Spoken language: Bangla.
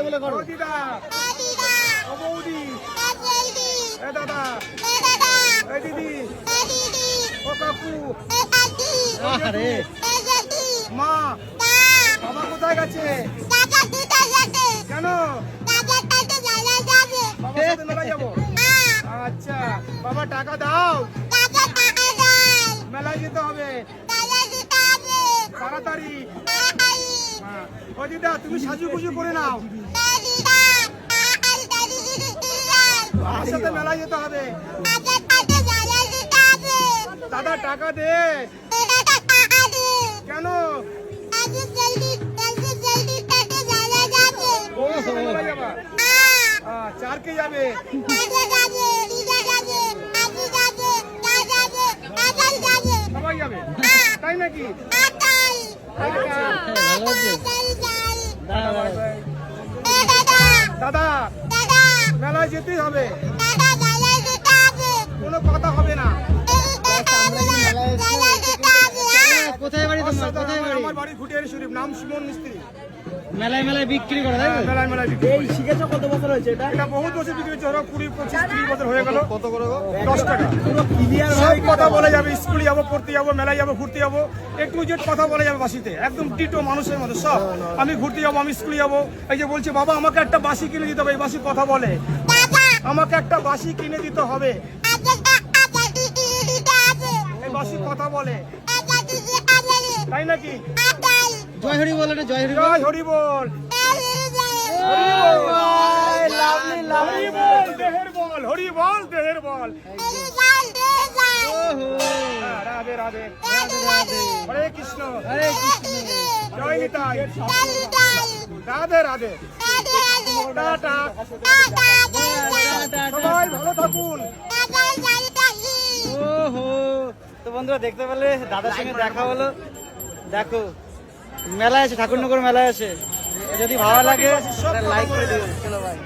ও দিদা, ও বৌদি, এ দাদা, এই দিদি, ও কাকু, আরে মা, বাবা কোথায় গেছে? কেন? বাবার সাথে মেলায় যাবো। আচ্ছা, বাবা টাকা দাও, মেলায় যেতে হবে তাড়াতাড়ি। হ্যাঁ। ও দিদা, তুমি সাজুগুজু করে নাও, বাবার সাথে মেলায় যেতে হবে। দাদা টাকা দে। কেন? ওর সাথে মেলায় যাবা? চার কে যাবে? সবাই যাবে, তাই নাকি? দাদা মেলায় যেতেই হবে, কোনো কথা হবে না। কোথায় বাড়ি তোমার? কোথায় বাড়ি? আমার বাড়ি ঘুটিয়ারি শরীফ, নাম সুমন মিস্ত্রি। মেলায় মেলায় বিক্রি করে তাই তো? মেলায় মেলায় বিক্রি করি। শিখেছো কত বছর হয়েছে এটা? এটা বহুত বছর বিক্রি হচ্ছে, ওরা 20, 25, 30 বছর হয়ে গেল। কত করে গো? 10 টাকা। পুরো ক্লিয়ার সব হয়ে কথা বলা যাবে, স্কুলে যাবো, পড়তে যাবো, মেলায় যাবো, ঘুরতে যাবো, একটু জেট কথা বলা যাবে বাসিতে, একদম টিটো মানুষের মতো সব। আমি ঘুরতে যাবো, আমি স্কুলে যাবো, এই যে বলছে বাবা আমাকে একটা বাসি কিনে দিতে হবে, এই বাসি কথা বলে, আমাকে একটা বাসি কিনে দিতে হবে, এই বাসি কথা বলে, তাই নাকি? জয় হরি বল, এটা জয় হরি বল। জয় হরি বল, লাভলি লাভলি হরি বল, দেহের বল, হরি বল, দেহের বল। রাধে রাধে, হরে কৃষ্ণ, হরে কৃষ্ণ। জয় নিতাই, রাধে রাধে, টাটা, সবাই ভালো থাকুন। ওহো, তো বন্ধুরা দেখতে পেলে দাদার সঙ্গে দেখা হলো। দেখো মেলায় আছে, ঠাকুরনগর মেলায় আছে, যদি ভালো লাগে লাইক করে দিও। চলো ভাই।